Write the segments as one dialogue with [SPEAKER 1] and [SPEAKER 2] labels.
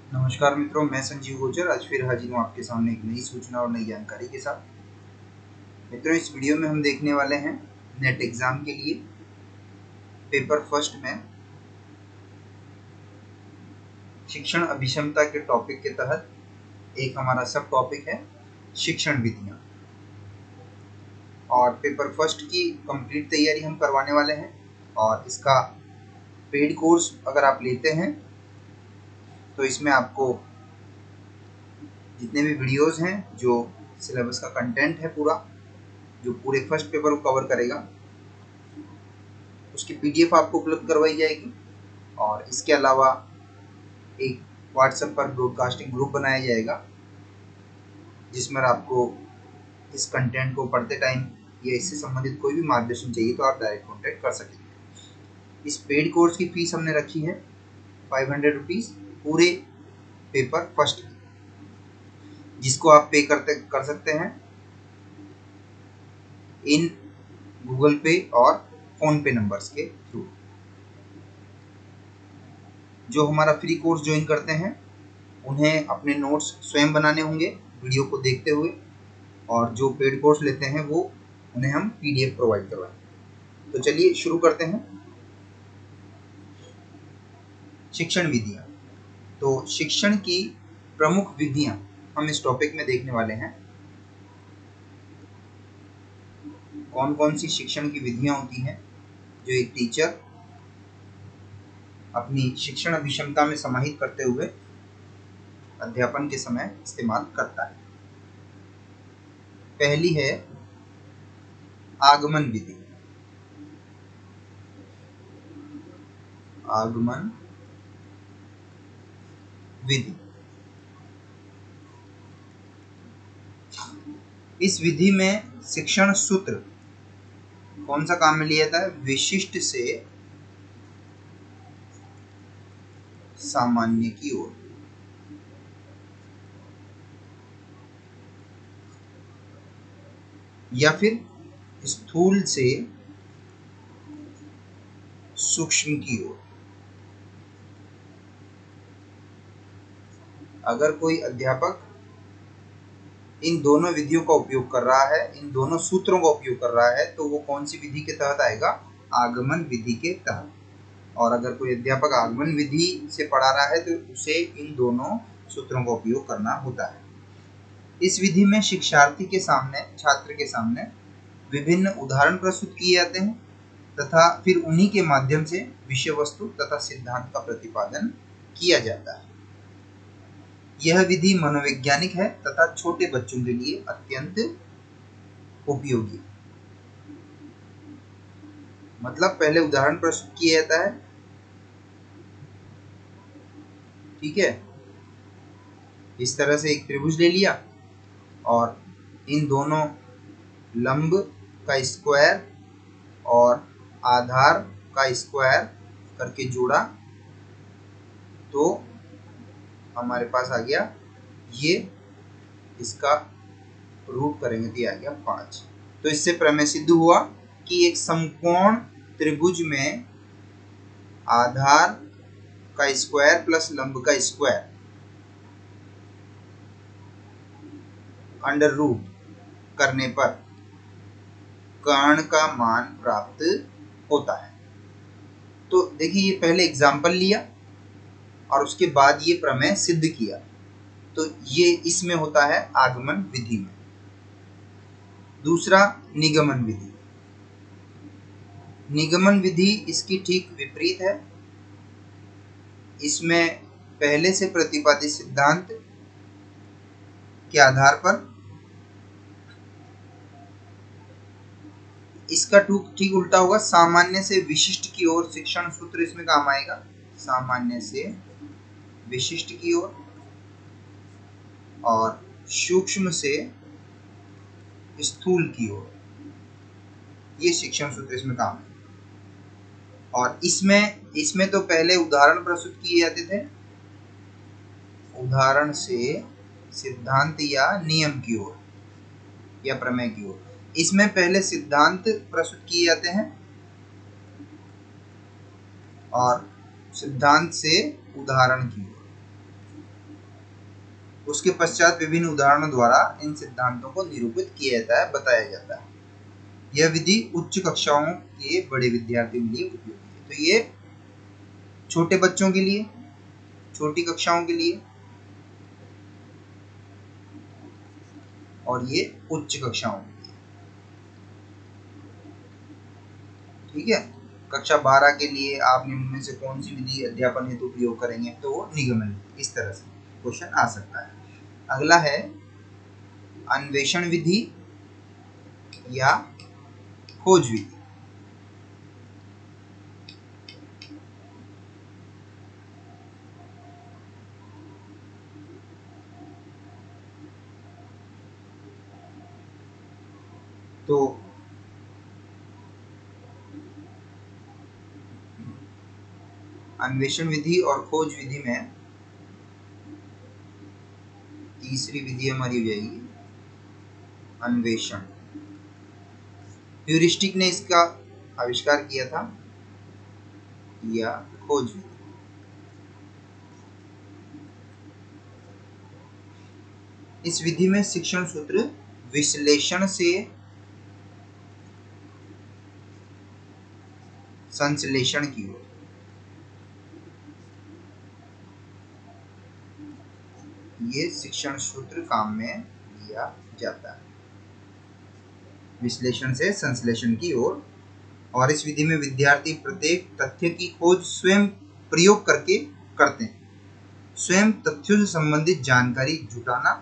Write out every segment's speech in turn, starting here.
[SPEAKER 1] नमस्कार मित्रों, मैं संजीव गुर्जर आज फिर हाजिर हूँ आपके सामने एक नई सूचना और नई जानकारी के साथ। मित्रों, इस वीडियो में हम देखने वाले हैं नेट एग्जाम के लिए पेपर फर्स्ट में शिक्षण अभिक्षमता के टॉपिक के तहत एक हमारा सब टॉपिक है शिक्षण विधियाँ। और पेपर फर्स्ट की कंप्लीट तैयारी हम करवाने वाले हैं और इसका पेड कोर्स अगर आप लेते हैं तो इसमें आपको जितने भी वीडियोस हैं, जो सिलेबस का कंटेंट है पूरा, जो पूरे फर्स्ट पेपर को कवर करेगा, उसकी पीडीएफ आपको उपलब्ध करवाई जाएगी। और इसके अलावा एक व्हाट्सएप पर ब्रॉडकास्टिंग ग्रुप बनाया जाएगा जिसमें आपको इस कंटेंट को पढ़ते टाइम या इससे संबंधित कोई भी मार्गदर्शन चाहिए तो आप डायरेक्ट कॉन्टेक्ट कर सकेंगे। इस पेड कोर्स की फीस हमने रखी है 500 रुपीज़ पूरे पेपर फर्स्ट की, जिसको आप पे कर सकते हैं इन गूगल पे और फोन पे नंबर्स के थ्रू। जो हमारा फ्री कोर्स ज्वाइन करते हैं उन्हें अपने नोट्स स्वयं बनाने होंगे वीडियो को देखते हुए, और जो पेड कोर्स लेते हैं वो उन्हें हम पीडीएफ प्रोवाइड करवाएंगे। तो चलिए शुरू करते हैं। शिक्षण विधियाँ। तो शिक्षण की प्रमुख विधियाँ हम इस टॉपिक में देखने वाले हैं। कौन कौन सी शिक्षण की विधियाँ होती हैं जो एक टीचर अपनी शिक्षण अभिक्षमता में समाहित करते हुए अध्यापन के समय इस्तेमाल करता है। पहली है आगमन विधि। आगमन विधि, इस विधि में शिक्षण सूत्र कौन सा काम में लिया जाता है? विशिष्ट से सामान्य की ओर, या फिर स्थूल से सूक्ष्म की ओर। अगर कोई अध्यापक इन दोनों विधियों का उपयोग कर रहा है, इन दोनों सूत्रों का उपयोग कर रहा है, तो वो कौन सी विधि के तहत आएगा? आगमन विधि के तहत। और अगर कोई अध्यापक आगमन विधि से पढ़ा रहा है तो उसे इन दोनों सूत्रों का उपयोग करना होता है। इस विधि में शिक्षार्थी के सामने, छात्र के सामने विभिन्न उदाहरण प्रस्तुत किए जाते हैं तथा फिर उन्हीं के माध्यम से विषय वस्तु तथा सिद्धांत का प्रतिपादन किया जाता है। यह विधि मनोवैज्ञानिक है तथा छोटे बच्चों के लिए अत्यंत उपयोगी। मतलब पहले उदाहरण प्रस्तुत किया जाता है, ठीक है। इस तरह से एक त्रिभुज ले लिया और इन दोनों लंब का स्क्वायर और आधार का स्क्वायर करके जोड़ा तो हमारे पास आ गया ये, इसका रूट करेंगे तो ये आ गया 5। तो इससे प्रमेय सिद्ध हुआ कि एक समकोण त्रिभुज में आधार का स्क्वायर प्लस लंब का स्क्वायर अंडर रूट करने पर कर्ण का मान प्राप्त होता है। तो देखिए, ये पहले एग्जाम्पल लिया और उसके बाद ये प्रमेय सिद्ध किया, तो ये इसमें होता है आगमन विधि में। दूसरा निगमन विधि। निगमन विधि इसकी ठीक विपरीत है। इसमें पहले से प्रतिपादित सिद्धांत के आधार पर इसका ठीक उल्टा होगा। सामान्य से विशिष्ट की ओर शिक्षण सूत्र इसमें काम आएगा। सामान्य से विशिष्ट की ओर और सूक्ष्म से स्थूल की ओर, ये शिक्षण सूत्र इसमें काम है। और इसमें तो पहले उदाहरण प्रस्तुत किए जाते थे, उदाहरण से सिद्धांत या नियम की ओर या प्रमेय की ओर। इसमें पहले सिद्धांत प्रस्तुत किए जाते हैं और सिद्धांत से उदाहरण की ओर। उसके पश्चात विभिन्न उदाहरणों द्वारा इन सिद्धांतों को निरूपित किया जाता है, बताया जाता है। यह विधि उच्च कक्षाओं के बड़े विद्यार्थियों के लिए उपयोगी है। तो ये छोटे बच्चों के लिए, छोटी कक्षाओं के लिए, और ये उच्च कक्षाओं के लिए। ठीक है, कक्षा 12 के लिए आप निम्न में से कौन सी विधि अध्यापन हेतु उपयोग करेंगे, तो वो निगमन, इस तरह से क्वेश्चन आ सकता है। अगला है अन्वेषण विधि या खोज विधि। तो अन्वेषण विधि और खोज विधि में तीसरी विधि हमारी हो जाएगी अन्वेषण। ह्यूरिस्टिक ने इसका आविष्कार किया था, या खोज विधि। इस विधि में शिक्षण सूत्र विश्लेषण से संश्लेषण की ओर, ये शिक्षण सूत्र काम में लिया जाता है, विश्लेषण से संश्लेषण की ओर। और इस विधि में विद्यार्थी प्रत्येक तथ्य की खोज स्वयं प्रयोग करके करते हैं। स्वयं तथ्यों से संबंधित जानकारी जुटाना,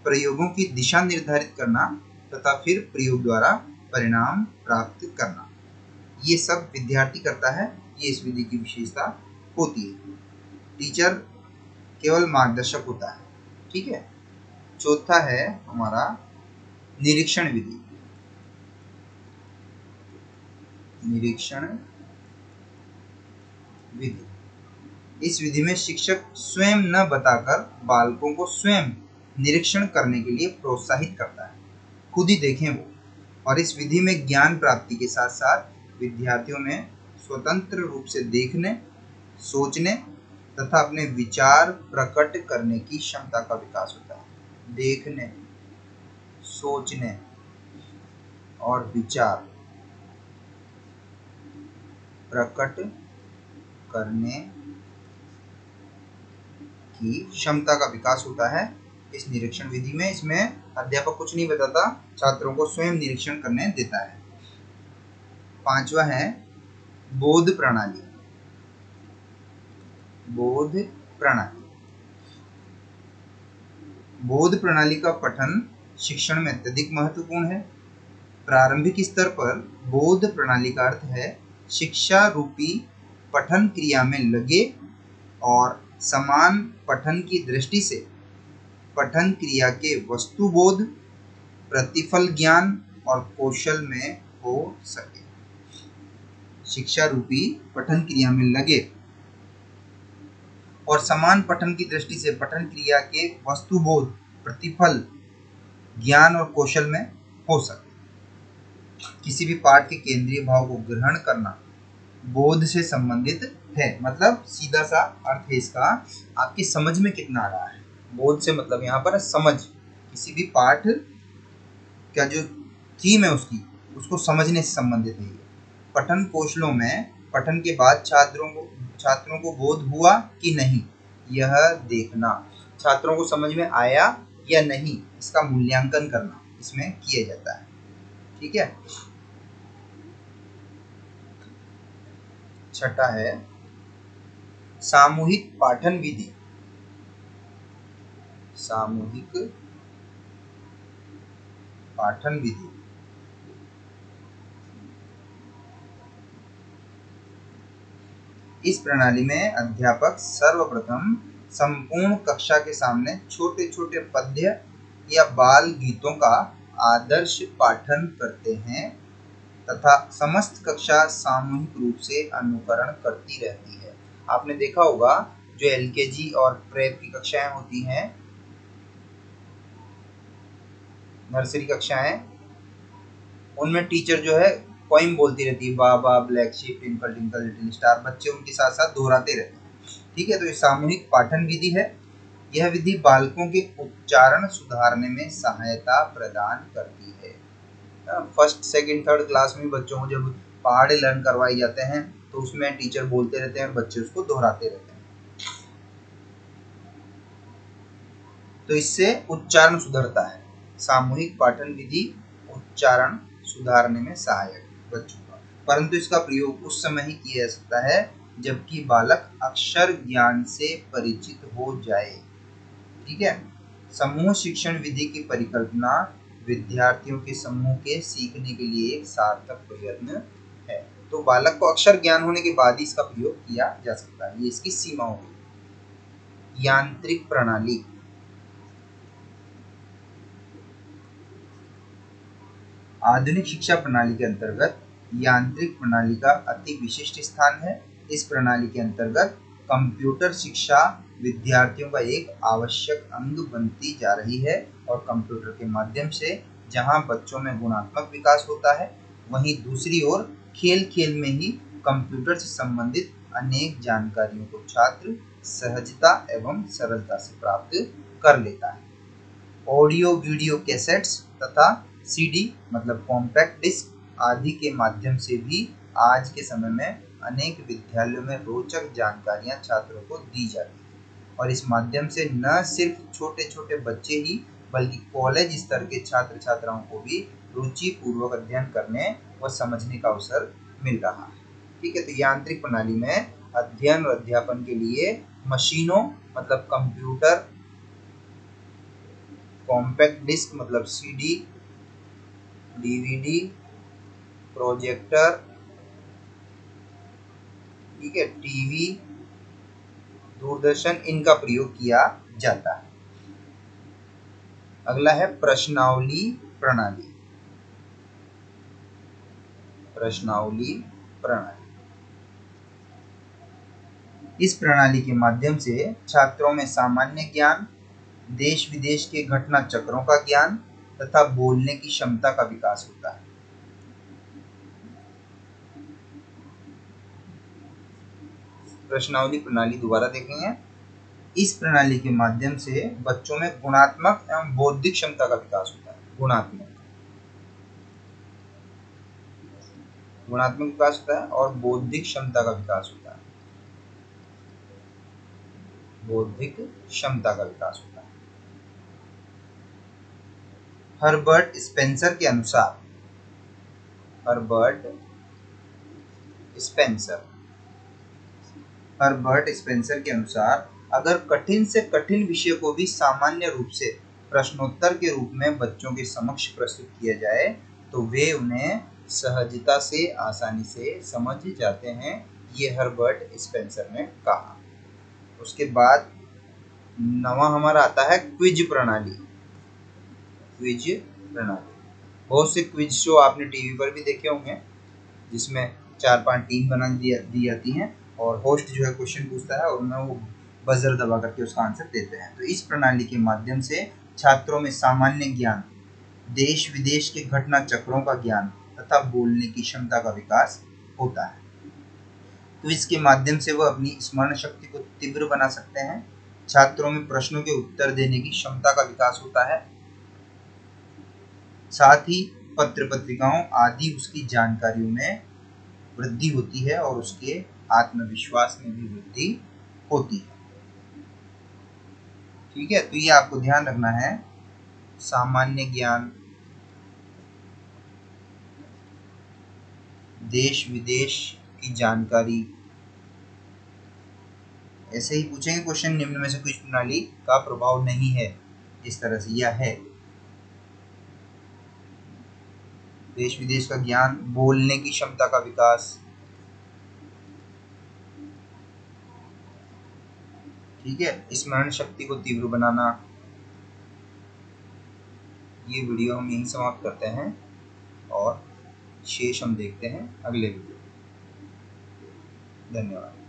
[SPEAKER 1] प्रयोगों की दिशा निर्धारित करना तथा फिर प्रयोग द्वारा परिणाम प्राप्त करना, ये सब विद्यार्थी करता है। ये इस विधि की विशेषता होती है। टीचर केवल मार्गदर्शक होता है। ठीक है। चौथा है हमारा निरीक्षण विधि। निरीक्षण विधि, इस विधि में शिक्षक स्वयं न बताकर बालकों को स्वयं निरीक्षण करने के लिए प्रोत्साहित करता है, खुद ही देखें वो। और इस विधि में ज्ञान प्राप्ति के साथ साथ विद्यार्थियों में स्वतंत्र रूप से देखने, सोचने तथा अपने विचार प्रकट करने की क्षमता का विकास होता है। देखने, सोचने और विचार प्रकट करने की क्षमता का विकास होता है इस निरीक्षण विधि में। इसमें अध्यापक कुछ नहीं बताता, छात्रों को स्वयं निरीक्षण करने देता है। पांचवा है बोध प्रणाली। बोध प्रणाली, बोध प्रणाली का पठन शिक्षण में अत्यधिक महत्वपूर्ण है। प्रारंभिक स्तर पर बोध प्रणाली का अर्थ है शिक्षा रूपी पठन क्रिया में लगे और समान पठन की दृष्टि से पठन क्रिया के वस्तुबोध, प्रतिफल ज्ञान और कौशल में हो सके। शिक्षा रूपी पठन क्रिया में लगे और समान पठन की दृष्टि से पठन क्रिया के वस्तुबोध, प्रतिफल ज्ञान और कौशल में हो सके। किसी भी पाठ के केंद्रीय भाव को ग्रहण करना बोध से संबंधित है। मतलब सीधा सा अर्थ है इसका, आपकी समझ में कितना आ रहा है। बोध से मतलब यहाँ पर समझ, किसी भी पाठ का जो थीम है उसको समझने से संबंधित है। पठन कौशलों में पठन के बाद छात्रों को बोध हुआ कि नहीं, यह देखना, छात्रों को समझ में आया या नहीं, इसका मूल्यांकन करना इसमें किया जाता है। ठीक है। छठा है सामूहिक पाठन विधि। सामूहिक पाठन विधि, इस प्रणाली में अध्यापक सर्वप्रथम संपूर्ण कक्षा के सामने छोटे छोटे पद्य या बाल गीतों का आदर्श पाठन करते हैं तथा समस्त कक्षा सामूहिक रूप से अनुकरण करती रहती है। आपने देखा होगा जो एलकेजी और प्रेप की कक्षाएं होती हैं, नर्सरी कक्षाएं, उनमें टीचर जो है पोइम बोलती रहती है, baa baa, black sheep, twinkle twinkle little star, बच्चे उनके साथ साथ दोहराते रहते हैं। ठीक है। तो ये सामूहिक पाठन विधि है। यह विधि बालकों के उच्चारण सुधारने में सहायता प्रदान करती है। फर्स्ट सेकंड थर्ड क्लास में बच्चों को जब पहाड़े लर्न करवाए जाते हैं तो उसमें टीचर बोलते रहते हैं, बच्चे उसको दोहराते रहते हैं, तो इससे उच्चारण सुधरता है। सामूहिक पाठन विधि उच्चारण सुधारने में सहायक बच्चों का, परंतु इसका प्रयोग उस समय ही किया जा सकता है जबकि बालक अक्षर ज्ञान से परिचित हो जाए। ठीक है। समूह शिक्षण विधि की परिकल्पना विद्यार्थियों के समूह के सीखने के लिए एक सार्थक प्रयत्न है। तो बालक को अक्षर ज्ञान होने के बाद ही इसका प्रयोग किया जा सकता है, ये इसकी सीमा होगी। यांत्रिक प्रणाली, आधुनिक शिक्षा प्रणाली के अंतर्गत यांत्रिक प्रणाली का अति विशिष्ट स्थान है। इस प्रणाली के अंतर्गत कंप्यूटर शिक्षा विद्यार्थियों का एक आवश्यक अंग बनती जा रही है और कंप्यूटर के माध्यम से जहां बच्चों में गुणात्मक विकास होता है, वहीं दूसरी ओर खेल खेल में ही कंप्यूटर से संबंधित अनेक जानकारियों को छात्र सहजता एवं सरलता से प्राप्त कर लेता है। ऑडियो वीडियो कैसेट्स तथा सीडी मतलब कॉम्पैक्ट डिस्क आदि के माध्यम से भी आज के समय में अनेक विद्यालयों में रोचक जानकारियां छात्रों को दी जाती है और इस माध्यम से न सिर्फ छोटे छोटे बच्चे ही बल्कि कॉलेज स्तर के छात्र छात्राओं को भी रुचि पूर्वक अध्ययन करने व समझने का अवसर मिल रहा है। ठीक है। तो यांत्रिक प्रणाली में अध्ययन और अध्यापन के लिए मशीनों मतलब कंप्यूटर, कॉम्पैक्ट डिस्क मतलब सीडी, डीवीडी, प्रोजेक्टर, ठीक है, टीवी, दूरदर्शन, इनका प्रयोग किया जाता है। अगला है प्रश्नावली प्रणाली। प्रश्नावली प्रणाली, इस प्रणाली के माध्यम से छात्रों में सामान्य ज्ञान, देश विदेश के घटना चक्रों का ज्ञान तथा बोलने की क्षमता का विकास होता है। प्रश्नावली प्रणाली दोबारा देखेंगे। इस प्रणाली के माध्यम से बच्चों में गुणात्मक एवं बौद्धिक क्षमता का विकास होता है। गुणात्मक विकास होता है और बौद्धिक क्षमता का विकास होता है। बौद्धिक क्षमता का विकास होता है। हर्बर्ट स्पेंसर के अनुसार, हर्बर्ट स्पेंसर के अनुसार अगर कठिन से कठिन विषय को भी सामान्य रूप से प्रश्नोत्तर के रूप में बच्चों के समक्ष प्रस्तुत किया जाए तो वे उन्हें सहजता से आसानी से समझ जाते हैं, ये हर्बर्ट स्पेंसर ने कहा। उसके बाद नवा हमारा आता है क्विज प्रणाली। क्विज प्रणाली, बहुत से क्विज शो आपने टीवी पर भी देखे होंगे जिसमें 4-5 टीम बना दी जाती हैं और होस्ट जो है क्वेश्चन पूछता है और उनमें वो बजर दबा करके उसका आंसर देते हैं। तो इस प्रणाली के माध्यम से छात्रों में सामान्य ज्ञान, देश विदेश के घटना चक्रों का ज्ञान तथा बोलने की क्षमता का विकास होता है। तो इसके माध्यम से वह अपनी स्मरण शक्ति को तीव्र बना सकते हैं। छात्रों में प्रश्नों के उत्तर देने की क्षमता का विकास होता है। साथ ही पत्र पत्रिकाओं आदि उसकी जानकारियों में वृद्धि होती है और उसके आत्मविश्वास में भी वृद्धि होती है। ठीक है। तो ये आपको ध्यान रखना है, सामान्य ज्ञान, देश विदेश की जानकारी, ऐसे ही पूछेंगे क्वेश्चन, निम्न में से कुछ प्रणाली का प्रभाव नहीं है, इस तरह से यह है। देश विदेश का ज्ञान, बोलने की क्षमता का विकास, ठीक है, स्मरण शक्ति को तीव्र बनाना। ये वीडियो हम यहीं समाप्त करते हैं और शेष हम देखते हैं अगले वीडियो। धन्यवाद।